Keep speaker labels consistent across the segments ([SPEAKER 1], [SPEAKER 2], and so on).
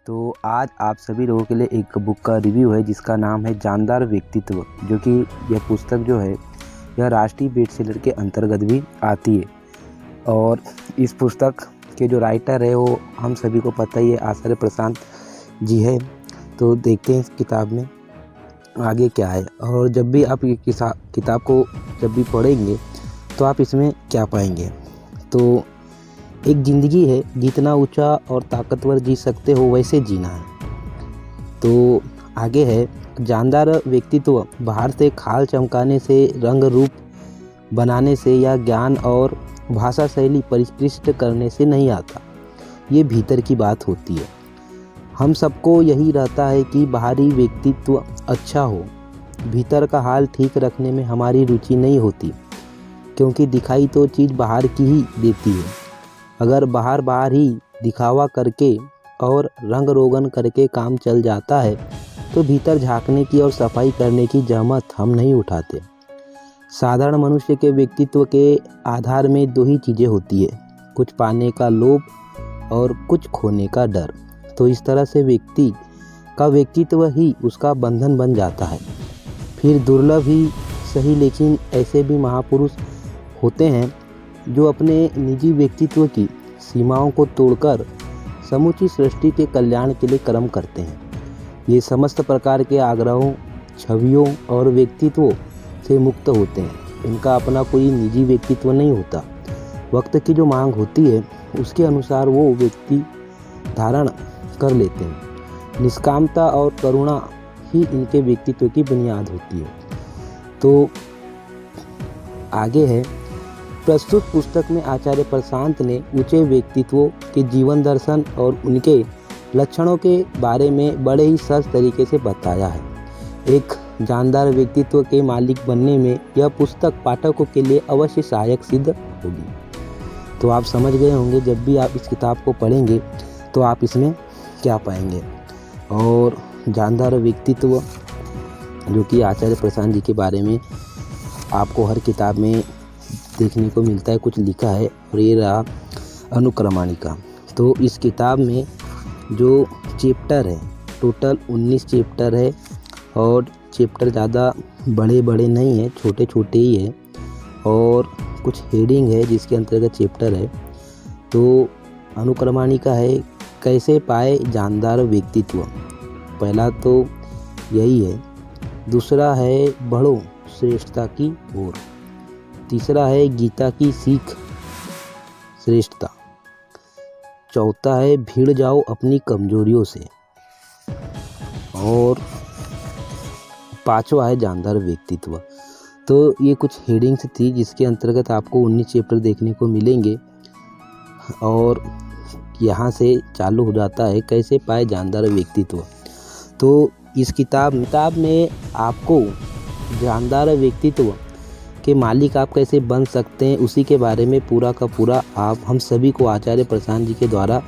[SPEAKER 1] तो आज आप सभी लोगों के लिए एक बुक का रिव्यू है जिसका नाम है जानदार व्यक्तित्व, जो कि यह पुस्तक जो है यह राष्ट्रीय बेस्टसेलर के अंतर्गत भी आती है। और इस पुस्तक के जो राइटर है वो हम सभी को पता ही है, आचार्य प्रशांत जी है। तो देखते हैं इस किताब में आगे क्या है, और जब भी आप ये किताब को जब भी पढ़ेंगे तो आप इसमें क्या पाएंगे। तो एक ज़िंदगी है, जितना ऊंचा और ताकतवर जी सकते हो वैसे जीना है। तो आगे है, जानदार व्यक्तित्व बाहर से खाल चमकाने से, रंग रूप बनाने से या ज्ञान और भाषा शैली परिष्कृत करने से नहीं आता। ये भीतर की बात होती है। हम सबको यही रहता है कि बाहरी व्यक्तित्व अच्छा हो, भीतर का हाल ठीक रखने में हमारी रुचि नहीं होती, क्योंकि दिखाई तो चीज़ बाहर की ही देती है। अगर बाहर ही दिखावा करके और रंग रोगन करके काम चल जाता है तो भीतर झांकने की और सफाई करने की जहमत हम नहीं उठाते। साधारण मनुष्य के व्यक्तित्व के आधार में दो ही चीज़ें होती है, कुछ पाने का लोभ और कुछ खोने का डर। तो इस तरह से व्यक्ति का व्यक्तित्व ही उसका बंधन बन जाता है। फिर दुर्लभ ही सही, लेकिन ऐसे भी महापुरुष होते हैं जो अपने निजी व्यक्तित्व की सीमाओं को तोड़कर समूची सृष्टि के कल्याण के लिए कर्म करते हैं। ये समस्त प्रकार के आग्रहों, छवियों और व्यक्तित्वों से मुक्त होते हैं। इनका अपना कोई निजी व्यक्तित्व नहीं होता। वक्त की जो मांग होती है उसके अनुसार वो व्यक्ति धारण कर लेते हैं। निष्कामता और करुणा ही इनके व्यक्तित्व की बुनियाद होती है। तो आगे है, प्रस्तुत पुस्तक में आचार्य प्रशांत ने ऊंचे व्यक्तित्वों के जीवन दर्शन और उनके लक्षणों के बारे में बड़े ही सहज तरीके से बताया है। एक जानदार व्यक्तित्व के मालिक बनने में यह पुस्तक पाठकों के लिए अवश्य सहायक सिद्ध होगी। तो आप समझ गए होंगे, जब भी आप इस किताब को पढ़ेंगे तो आप इसमें क्या पाएंगे। और जानदार व्यक्तित्व जो कि आचार्य प्रशांत जी के बारे में आपको हर किताब में देखने को मिलता है, कुछ लिखा है। और ये रहा अनुक्रमणिका। तो इस किताब में जो चैप्टर है, टोटल 19 चैप्टर है, और चैप्टर ज़्यादा बड़े बड़े नहीं है, छोटे छोटे ही है। और कुछ हेडिंग है जिसके अंतर्गत चैप्टर है। तो अनुक्रमणिका है, कैसे पाए जानदार व्यक्तित्व। पहला तो यही है। दूसरा है, बढ़ो श्रेष्ठता की ओर। तीसरा है, गीता की सीख श्रेष्ठता। चौथा है, भिड़ जाओ अपनी कमजोरियों से। और पांचवा है, जानदार व्यक्तित्व। तो ये कुछ हेडिंग्स थी जिसके अंतर्गत आपको 19 चैप्टर देखने को मिलेंगे। और यहाँ से चालू हो जाता है, कैसे पाए जानदार व्यक्तित्व। तो इस किताब में आपको जानदार व्यक्तित्व के मालिक आप कैसे बन सकते हैं उसी के बारे में पूरा का पूरा हम सभी को आचार्य प्रशांत जी के द्वारा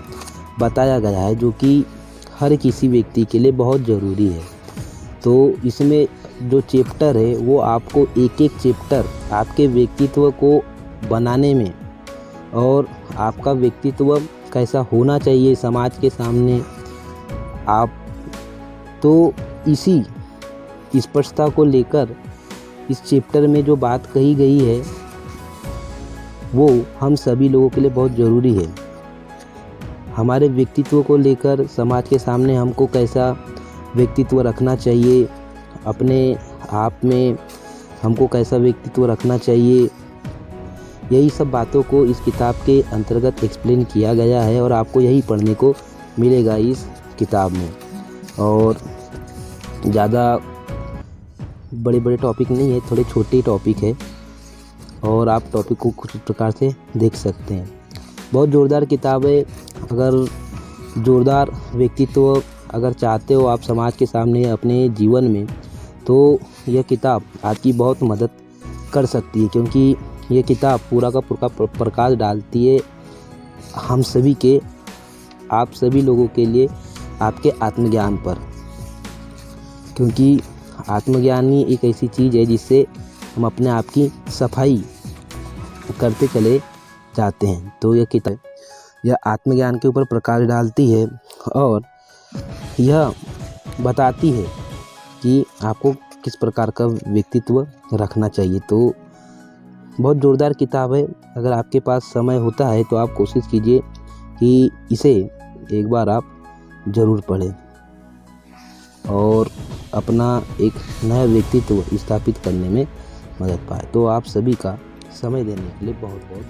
[SPEAKER 1] बताया गया है, जो कि हर किसी व्यक्ति के लिए बहुत ज़रूरी है। तो इसमें जो चैप्टर है वो आपको एक एक चैप्टर आपके व्यक्तित्व को बनाने में, और आपका व्यक्तित्व कैसा होना चाहिए समाज के सामने आप, तो इसी स्पष्टता को लेकर इस चैप्टर में जो बात कही गई है वो हम सभी लोगों के लिए बहुत ज़रूरी है। हमारे व्यक्तित्व को लेकर समाज के सामने हमको कैसा व्यक्तित्व रखना चाहिए, अपने आप में हमको कैसा व्यक्तित्व रखना चाहिए, यही सब बातों को इस किताब के अंतर्गत एक्सप्लेन किया गया है। और आपको यही पढ़ने को मिलेगा इस किताब में। और ज़्यादा बड़े बड़े टॉपिक नहीं है, थोड़े छोटे टॉपिक है, और आप टॉपिक को कुछ प्रकार से देख सकते हैं। बहुत ज़ोरदार किताब है। अगर ज़ोरदार व्यक्तित्व अगर चाहते हो आप समाज के सामने अपने जीवन में, तो यह किताब आपकी बहुत मदद कर सकती है, क्योंकि ये किताब पूरा का पूरा प्रकाश डालती है हम सभी के, आप सभी लोगों के लिए आपके आत्मज्ञान पर। क्योंकि आत्मज्ञान ही एक ऐसी चीज़ है जिससे हम अपने आप की सफाई करते चले जाते हैं। तो यह किताब यह आत्मज्ञान के ऊपर प्रकाश डालती है। और यह बताती है कि आपको किस प्रकार का व्यक्तित्व रखना चाहिए। तो बहुत ज़ोरदार किताब है। अगर आपके पास समय होता है तो आप कोशिश कीजिए कि इसे एक बार आप ज़रूर पढ़ें और अपना एक नया व्यक्तित्व स्थापित करने में मदद पाए। तो आप सभी का समय देने के लिए बहुत बहुत